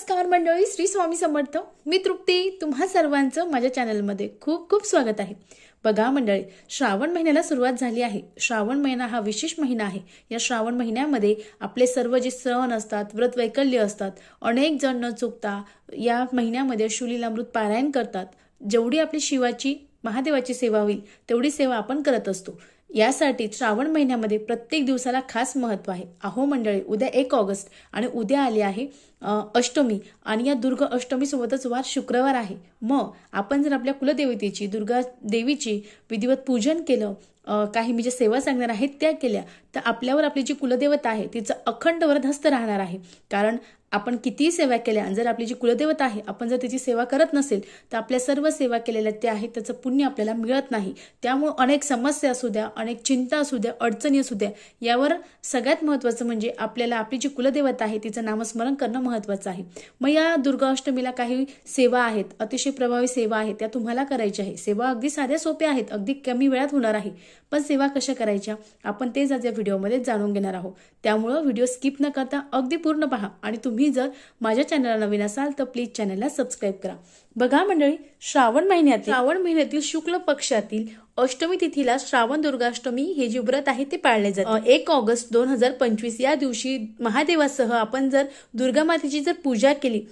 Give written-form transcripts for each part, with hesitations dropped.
नमस्कार मंडळी, श्री स्वामी समर्थ। मी तृप्ती, तुम्हा सर्वांचं माझ्या चॅनलमध्ये खूप खूप स्वागत आहे। बघा मंडळी, श्रावण महिन्याला सुरुवात झाली आहे। श्रावण महिना हा विशेष महिना आहे। या श्रावण महिन्यामध्ये आपले सर्व जे सण असतात, व्रत वैकल्य असतात, अनेक जण न चुकता या महिन्यामध्ये शिवलीलामृत पारायण करतात। जेवढी आपली शिवाची महादेवाची सेवा होईल तेवढी सेवा आपण करत असतो। यासाठी श्रावण महिन्यामध्ये प्रत्येक दिवसाला खास महत्त्व आहे। अहो मंडळी, उद्या 1 ऑगस्ट आणि उद्या आली आहे अष्टमी आणि या दुर्गा अष्टमी सोबतच वार शुक्रवार आहे। मग आपण जर आपल्या कुलदेवतेची दुर्गा देवीची विधिवत पूजन केलं, काही मी जे सेवा सांगणार आहेत त्या केल्या, तर आपल्यावर आपली जी कुलदेवता आहे तिचं अखंड वरदहस्त राहणार आहे। कारण आपण कितीही सेवा केल्या, जर आपली जी कुलदेवता आहे आपण जर तिची सेवा करत नसेल तर आपल्या सर्व सेवा केलेल्या त्या आहेत त्याचं पुण्य आपल्याला मिळत नाही। त्यामुळे अनेक समस्या असू द्या, अनेक चिंता असू द्या, अडचणी असू द्या, यावर सगळ्यात महत्त्वाचं म्हणजे आपल्याला आपली जी कुलदेवता आहे तिचं नामस्मरण करणं महत्त्वाचं आहे। मग या दुर्गा अष्टमीला काही सेवा आहेत, अतिशय प्रभावी सेवा आहेत, त्या तुम्हाला करायच्या आहे। सेवा अगदी साध्या सोप्या आहेत, अगदी कमी वेळात होणार आहे। पण सेवा कशा करायच्या आपण तेच आज या व्हिडिओमध्ये जाणून घेणार आहोत। त्यामुळे व्हिडिओ स्किप न करता अगदी पूर्ण पहा आणि तुम्ही जर माझ्या चॅनलला नवीन असाल तर प्लीज चॅनलला सबस्क्राइब करा। बघा मंडळी, श्रावण महिन्यातील शुक्ल पक्षातील अष्टमी तिथीला श्रावण दुर्गाष्टमी हे जे व्रत आहे ते पाळले जाते। 1 ऑगस्ट 2025 या दिवशी महादेवासह आपण जर दुर्गा मातेची जर पूजा केली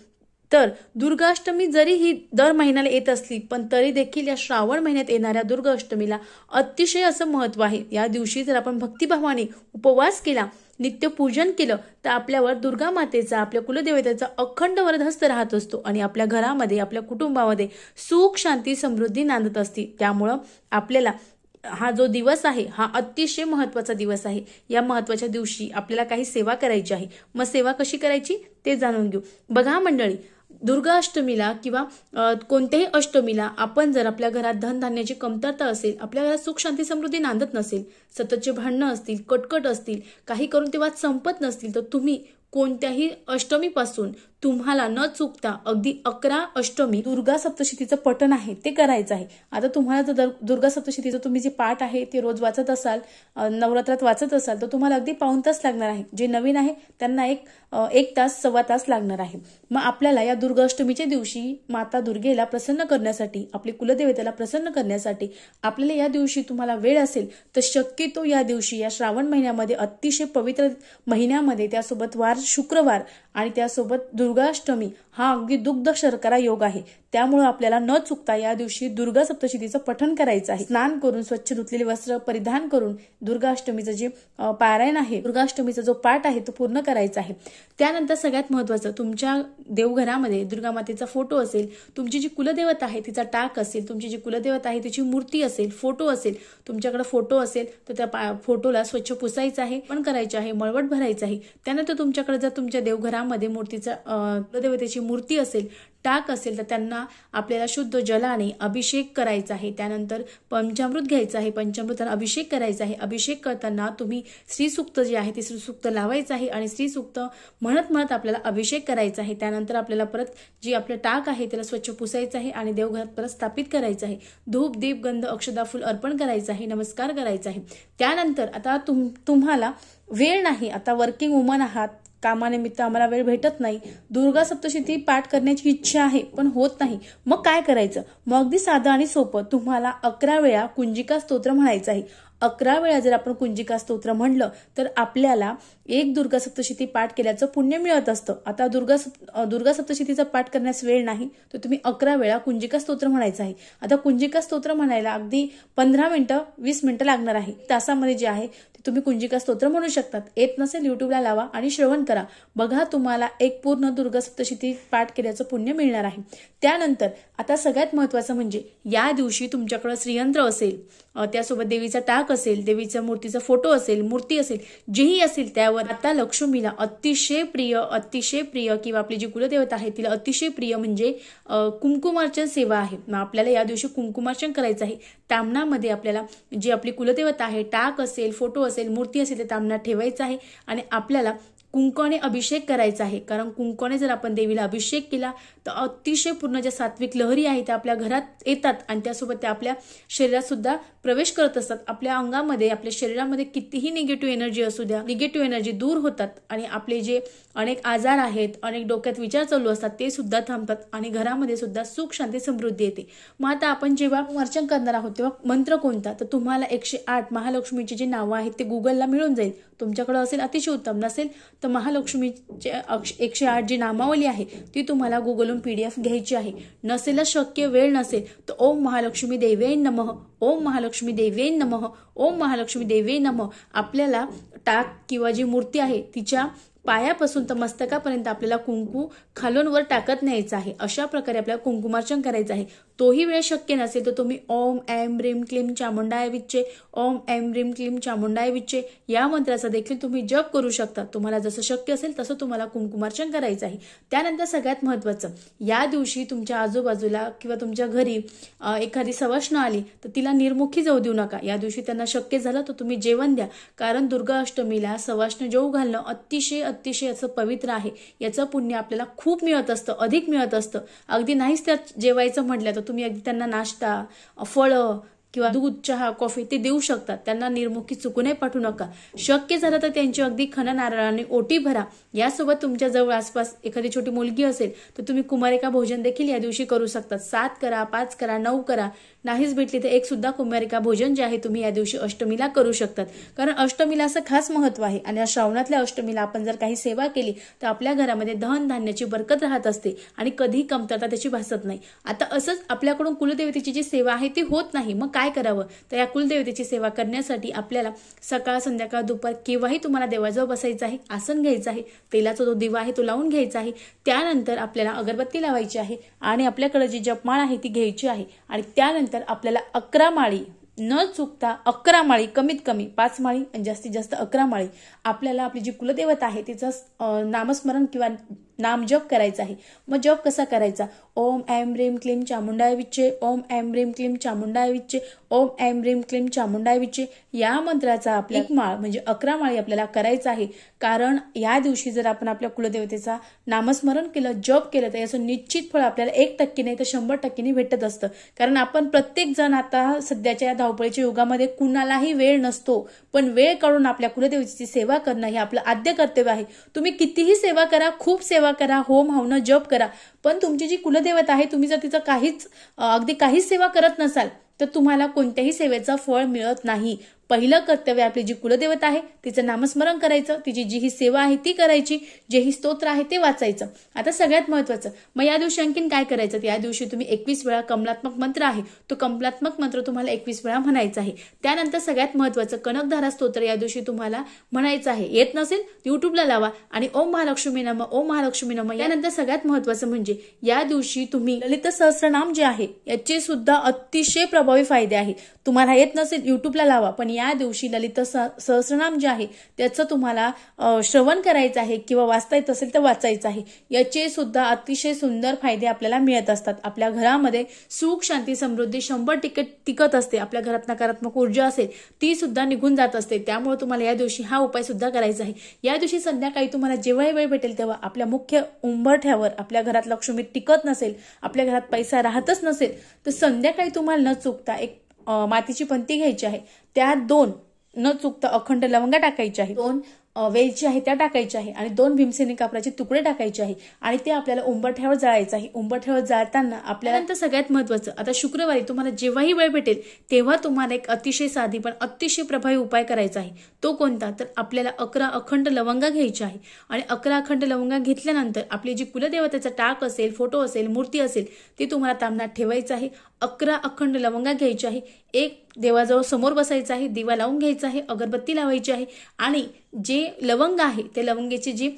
तर दुर्गाष्टमी जरी ही दर महिन्याला येत असली पण तरी देखील या श्रावण महिन्यात येणाऱ्या दुर्गा अष्टमीला अतिशय असं महत्त्व आहे। या दिवशी जर आपण भक्तिभावाने उपवास केला, नित्य पूजन केलं तर आपल्यावर दुर्गा मातेचा, आपल्या कुलदेवतेचा अखंड वरदहस्त राहत असतो आणि आपल्या घरामध्ये, आपल्या कुटुंबामध्ये सुख, शांती, समृद्धी नांदत असते। त्यामुळं आपल्याला हा जो दिवस आहे हा अतिशय महत्त्वाचा दिवस आहे। या महत्त्वाच्या दिवशी आपल्याला काही सेवा करायची आहे। मग सेवा कशी करायची ते जाणून घेऊ। बघा मंडळी, दुर्गा अष्टमीला किंवा कोणत्याही अष्टमीला आपण जर आपल्या घरात धनधान्याची कमतरता असेल, आपल्या घरात सुख, शांती, समृद्धी नांदत नसेल, सततचे भांडणं असतील, कटकट असतील, काही करून ते वाद संपत नसतील, तर तुम्ही कोणत्याही अष्टमीपासून तुम्हाला न चुकता अगदी 11 अष्टमी दुर्गा सप्तशतीचं पठण आहे ते करायचं आहे। आता तुम्हाला जर दुर्गा सप्तशतीचं तुम्ही जे पाठ आहे ते रोज वाचत असाल, नवरात्रात वाचत असाल, तर तुम्हाला अगदी पाऊण तास लागणार आहे। जे नवीन आहे त्यांना एक तास, सव्वा तास लागणार आहे। मग आपल्याला या दुर्गा अष्टमीच्या दिवशी माता दुर्गेला प्रसन्न करण्यासाठी, आपली कुलदेवतेला प्रसन्न करण्यासाठी आपल्याला या दिवशी तुम्हाला वेळ असेल तर शक्यतो या दिवशी, या श्रावण महिन्यामध्ये अतिशय पवित्र महिन्यामध्ये, त्यासोबत वार शुक्रवार आणि त्यासोबत दुर्गाष्टमी हा अगदी दुग्ध शर्करा योग आहे। त्यामुळे आपल्याला न चुकता या दिवशी दुर्गा सप्तशतीचं पठण करायचं आहे। स्नान करून, स्वच्छ धुतलेले वस्त्र परिधान करून दुर्गाष्टमीचं जे पारायण आहे, दुर्गाष्टमीचा जो पाठ आहे तो पूर्ण करायचा आहे। त्यानंतर सगळ्यात महत्त्वाचं, तुमच्या देवघरामध्ये दुर्गा मातेचा फोटो असेल, तुमची जी कुलदेवता आहे तिचा टाक असेल, तुमची जी कुलदेवता आहे तिची मूर्ती असेल, फोटो असेल, तुमच्याकडे फोटो असेल तर त्या फोटोला स्वच्छ पुसायचं आहे, पण करायचं आहे, मळवट भरायचं आहे। त्यानंतर तुमच्याकडे जर तुमच्या देवघरामध्ये मूर्तीचा कुलदेवतेची मूर्ती असेल, टाक असेल, तर त्यांना आपल्याला शुद्ध जलाने अभिषेक करायचा आहे। त्यानंतर पंचामृत घ्यायचं आहे, पंचामृताने अभिषेक करायचा आहे। अभिषेक करताना तुम्ही श्रीसूक्त जे आहे ते श्रीसूक्त लावायचं आहे आणि श्रीसूक्त म्हणत म्हणत आपल्याला अभिषेक करायचा आहे। त्यानंतर आपल्याला परत जी आपलं टाक आहे त्याला स्वच्छ पुसायचं आहे आणि देवघरात परत स्थापित करायचं आहे। धूप, दीप, गंध, अक्षदा, फुल अर्पण करायचं आहे, नमस्कार करायचा आहे। त्यानंतर आता तुम्हाला वेळ नाही, आता वर्किंग वुमन आहात, कामानिमित्त आम्हाला वेळ भेटत नाही, दुर्गा सप्तशती पाठ करण्याची इच्छा आहे पण होत नाही, मग काय करायचं? मग अगदी साधं आणि सोपं, तुम्हाला 11 वेळा कुंजिका स्तोत्र म्हणायचं आहे। 11 वेळा जर आपण कुंजिका स्तोत्र म्हणलं तर आपल्याला एक दुर्गा सप्तशती पाठ केल्याचं पुण्य मिळत असतं। आता दुर्गा सप्तशतीचा पाठ करण्यास वेळ नाही तर तुम्ही 11 वेळा कुंजिका स्तोत्र म्हणायचं आहे। आता कुंजिका स्तोत्र म्हणायला अगदी 15 मिनिटं 20 मिनिटं लागणार आहे। तासामध्ये जे आहे ते तुम्ही कुंजिका स्तोत्र म्हणू शकतात। येत नसेल युट्यूबला लावा आणि श्रवण करा, बघा तुम्हाला एक पूर्ण दुर्गा सप्तशती पाठ केल्याचं पुण्य मिळणार आहे। त्यानंतर आता सगळ्यात महत्त्वाचं म्हणजे या दिवशी तुमच्याकडे श्रीयंत्र असेल, त्यासोबत देवीचा टाक असेल, देवीच्या मूर्तीचा फोटो असेल, मूर्ती असेल, जेही असेल त्यावर आता लक्ष्मीला अतिशय प्रिय किंवा आपली जी कुलदेवता आहे तिला अतिशय प्रिय म्हणजे कुंकुमार्चन सेवा आहे। आपल्याला या दिवशी कुंकुमार्चन करायचं आहे। तामणामध्ये आपल्याला जी आपली कुलदेवता आहे, टाक असेल, फोटो असेल, मूर्ती असेल, ते तामणात ठेवायचं आहे आणि आपल्याला कुंकवाने अभिषेक करायचा आहे, कारण कुंकवाने जर आपण देवीला अभिषेक केला तर अतिशय पूर्ण ज्या सात्विक लहरी आहे त्या आपल्या घरात येतात आणि त्यासोबत त्या आपल्या शरीरात सुद्धा प्रवेश करत असतात. आपल्या अंगामध्ये, आपल्या शरीरामध्ये कितीही निगेटिव्ह एनर्जी असू द्या, निगेटिव्ह एनर्जी दूर होतात आणि आपले जे अनेक आजार आहेत, अनेक डोक्यात विचार चालू असतात ते सुद्धा थांबतात आणि घरामध्ये सुद्धा सुख, शांती, समृद्धी येते. मग आता आपण जेव्हा अर्चन करणार आहोत तेव्हा मंत्र कोणता, तर तुम्हाला 108 महालक्ष्मीची जी नावं आहेत ते गुगलला मिळून जाईल. तुमच्याकडे असेल अतिशय उत्तम, नसेल तर महालक्ष्मीचे 108 जी नामावली आहे ती तुम्हाला गुगलवरून PDF घ्यायची आहे. नसेलच शक्य, वेळ नसेल तर ओम महालक्ष्मी देवे नमः, ओम महालक्ष्मी देवे नमः, ओम महालक्ष्मी देवे नमः आपल्याला टाक किंवा जी मूर्ती आहे तिच्या पायापासून तर मस्तकापर्यंत आपल्याला कुंकू खालून वर टाकत न्यायचं आहे. अशा प्रकारे आपल्याला कुंकुमार्चन करायचं आहे. तोही वेळ शक्य नसेल तर तुम्ही ओम ऐं ह्रीं क्लीं चामुंडाय विच्चे, ओम ऐं ह्रीं क्लीं चामुंडाय विच्चे या मंत्राचा देखील तुम्ही जप करू शकता. तुम्हाला जसं शक्य असेल तसं तुम्हाला कुंकुमार्चन करायचं आहे. त्यानंतर सगळ्यात महत्त्वाचं, या दिवशी तुमच्या आजूबाजूला किंवा तुमच्या घरी एखादी सवाष्ण आली तर तिला निर्मुखी जाऊ देऊ नका. या दिवशी त्यांना शक्य झालं तर तुम्ही जेवण द्या, कारण दुर्गा अष्टमीला सवाष्ण जेवू घालणं अतिशय असं पवित्र आहे. याचं पुण्य आपल्याला खूप मिळत असतं, अधिक मिळत असतं. अगदी नाहीच त्यात जेवायचं म्हटलं तर तुम्ही अगदी त्यांना नाश्ता, फळं किंवा दूध, चहा, कॉफी ते देऊ शकतात. त्यांना निर्मुखी चुकूनही पाठवू नका. शक्य झालं तर त्यांची अगदी खणा नारळाने ओटी भरा. यासोबत तुमच्या जवळ आसपास एखादी छोटी मुलगी असेल तर तुम्ही कुमारिका भोजन देखील या दिवशी करू शकतात. 7 करा, 5 करा, 9 करा. नाहीच भेटली तर एक सुद्धा कुमारिका भोजन जे आहे तुम्ही या दिवशी अष्टमीला करू शकतात. कारण अष्टमीला असं खास महत्व आहे आणि या श्रावणातल्या अष्टमीला आपण जर काही सेवा केली तर आपल्या घरामध्ये धन धान्याची बरकत राहत असते आणि कधीही कमतरता त्याची भासत नाही. आता असंच आपल्याकडून कुलदेवतेची जी सेवा आहे ती होत नाही, मग काय करावं, तर या कुलदेवतेची सेवा करण्यासाठी आपल्याला सकाळ, संध्याकाळ, दुपार केव्हाही तुम्हाला देवाजवळ बसायचं आहे, आसन घ्यायचं आहे, तेलाचा जो दिवा आहे तो लावून घ्यायचा आहे. त्यानंतर आपल्याला अगरबत्ती लावायची आहे आणि आपल्याकडे जी जपमाळ आहे ती घ्यायची आहे आणि त्यानंतर आपल्याला 11 माळी न चुकता 11 माळी, कमीत कमी 5 माळी आणि जास्तीत जास्त 11 माळी आपल्याला आपली जी कुलदेवता आहे तिचं नामस्मरण किंवा नाम जप करायचा आहे. मग जप कसा करायचा, ओम ऐं ह्रीं क्लीं चामुंडाय विच्चे, ओम ऐं ह्रीं क्लीं चामुंडाय विच्चे, ओम ऐं ह्रीं क्लीं चामुंडाय विच्चे या मंत्राचा आपल्या 1 माळ म्हणजे 11 माळी आपल्याला करायचा आहे. कारण या दिवशी जर आपण आपल्या कुलदेवतेचा नामस्मरण केलं, जप केलं तर याचं निश्चित फळ आपल्याला 1% नाही तर 100% भेटत असतं. कारण आपण प्रत्येक जण आता सध्याच्या या धावपळीच्या युगामध्ये कुणालाही वेळ नसतो, पण वेळ काढून आपल्या कुलदेवतेची सेवा करणं हे आपलं आद्य कर्तव्य आहे. तुम्ही कितीही सेवा करा, खूप सेवा करा, होम हवन जप करा, पण तुमची जी कुलदेवता आहे तुम्ही जर तिचं अगदी काहीच सेवा करत नसाल तर तुम्हाला कोणत्याही सेवेचं फळ मिळत नाही. पहिलं कर्तव्य आपली जी कुलदेवता आहे तिचं नामस्मरण करायचं, तिची जी ही सेवा आहे ती करायची, जे ही स्तोत्र आहे ते वाचायचं. आता सगळ्यात महत्वाचं, मग या दिवशी आणखीन काय करायचं, या दिवशी तुम्ही 21 वेळा कमलात्मक मंत्र आहे तो कमलात्मक मंत्र तुम्हाला 21 वेळा म्हणायचा आहे. त्यानंतर सगळ्यात महत्वाचं कनकधारा स्तोत्र या दिवशी तुम्हाला म्हणायचं आहे. येत नसेल युट्यूबला लावा आणि ओम महालक्ष्मी नमः, ओम महालक्ष्मी नमः. यानंतर सगळ्यात महत्वाचं म्हणजे या दिवशी तुम्ही ललित सहस्रनाम जे आहे याचे सुद्धा अतिशय प्रभावी फायदे आहेत. तुम्हाला येत नसेल युट्यूबला लावा, पण या दिवशी ललित सहस्रनाम जे आहे त्याचं तुम्हाला श्रवण करायचं आहे किंवा वाचता येत असेल तर वाचायचं आहे. याचे सुद्धा अतिशय सुंदर फायदे आपल्याला मिळत असतात. आपल्या घरामध्ये सुख, शांती, समृद्धी 100% टिकत असते. आपल्या घरात नकारात्मक ऊर्जा असेल ती सुद्धा निघून जात असते. त्यामुळे तुम्हाला या दिवशी हा उपाय सुद्धा करायचा आहे. या दिवशी संध्याकाळी तुम्हाला जेव्हाही वेळ भेटेल तेव्हा आपल्या मुख्य उंबरठ्यावर आपल्या घरात लक्ष्मी टिकत नसेल, आपल्या घरात पैसा राहतच नसेल तर संध्याकाळी तुम्हाला न चुकता एक मातीची पंती घ्यायची आहे. त्यात 2 न चुकता अखंड लवंगा टाकायच्या आहे, 2 वेलची आहे त्या टाकायच्या आहे आणि 2 भीमसेनी कापराचे तुकडे टाकायचे आहे आणि ते आपल्याला उंबरठ्यावर जाळायचं आहे. उंबरठ्यावर जाळताना आपल्याला नंतर सगळ्यात महत्वाचं, आता शुक्रवारी तुम्हाला जेव्हाही वेळ भेटेल तेव्हा तुम्हाला एक अतिशय साधी पण अतिशय प्रभावी उपाय करायचा आहे. तो कोणता, तर आपल्याला 11 अखंड लवंगा घ्यायच्या आहे आणि 11 अखंड लवंगा घेतल्यानंतर आपली जी कुलदेवतेचा टाक असेल, फोटो असेल, मूर्ती असेल ती तुम्हाला तामणात ठेवायचं आहे. 11 अखंड लवंगा घ्यायच्या आहे, एक देवाजवळ समोर बसायचं आहे, दिवा लावून घ्यायचा आहे, अगरबत्ती लावायची आहे आणि जे लवंग आहे ते लवंगेची जी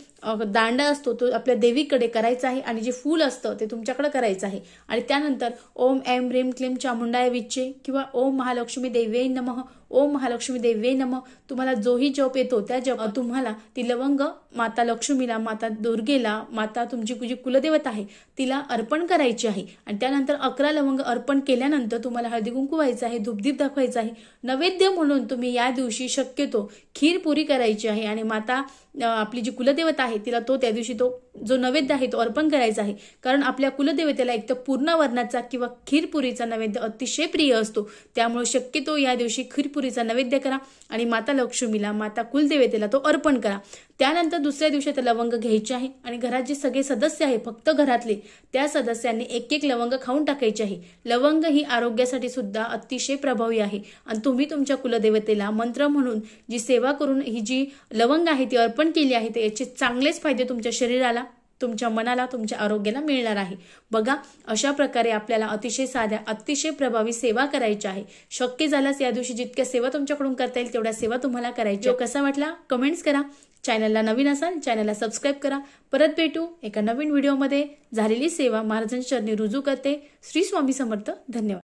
दांडा असतो तो आपल्या देवीकडे करायचा आहे आणि जे फूल असतं ते तुमच्याकडे करायचं आहे. आणि त्यानंतर ओम ऐं ह्रीं क्लीं चामुंडाय विच्चे किंवा ओम महालक्ष्मी देव्यै नमः, ओम महालक्ष्मी देवे नमः तुम्हाला जोही जप येतो त्या जप तुम्हाला ती लवंग माता लक्ष्मीला, माता दुर्गेला, माता तुमची जी कुलदेवता आहे तिला अर्पण करायची आहे। आणि त्यानंतर 11 लवंग अर्पण केल्यानंतर तुम्हाला हळदी कुंकू व्हायचं आहे, धूपदीप दाखवायचा आहे। नैवेद्य म्हणून तुम्ही या दिवशी शक्यतो खीर पुरी करायची आहे आणि माता आपली जी कुलदेवता आहे तिला त्या दिवशी जो नैवेद्य आहे तो अर्पण करायचा आहे। कारण आपल्या कुलदेवतेला एक तर पूर्ण वर्णाचा किंवा खीरपुरीचा नैवेद्य अतिशय प्रिय असतो, त्यामुळे शक्यतो या दिवशी खीरपुरीचा नैवेद्य करा आणि माता लक्ष्मीला, माता कुलदेवतेला तो अर्पण करा। त्यानंतर दुसऱ्या दिवशी ते लवंग घ्यायचे आहे आणि घरात जे सगळे सदस्य आहे फक्त घरातले त्या सदस्यांनी एक एक लवंग खाऊन टाकायचे आहे। लवंग ही आरोग्यासाठी सुद्धा अतिशय प्रभावी आहे आणि तुम्ही तुमच्या कुलदेवतेला मंत्र म्हणून जी सेवा करून ही जी लवंग आहे ती अर्पण केली आहे तर याचे चांगलेच फायदे तुमच्या शरीराला, तुमच्या मनाला, तुमच्या आरोग्याला मिळणार आहे। बघा अशा प्रकारे आपल्याला अतिशय साध्या, अतिशय प्रभावी सेवा करायची आहे। शक्य झाल्यास या दिवशी जितक्या सेवा तुमच्याकडून करता येईल तेवढ्या सेवा तुम्हाला करायची। कसा वाटला कमेंट्स करा। चॅनलला नवीन असाल चॅनलला सबस्क्राईब करा। परत भेटू एका नवीन व्हिडिओमध्ये। झालेली सेवा महाराजांच्या चरणी रुजू करते। श्री स्वामी समर्थ। धन्यवाद।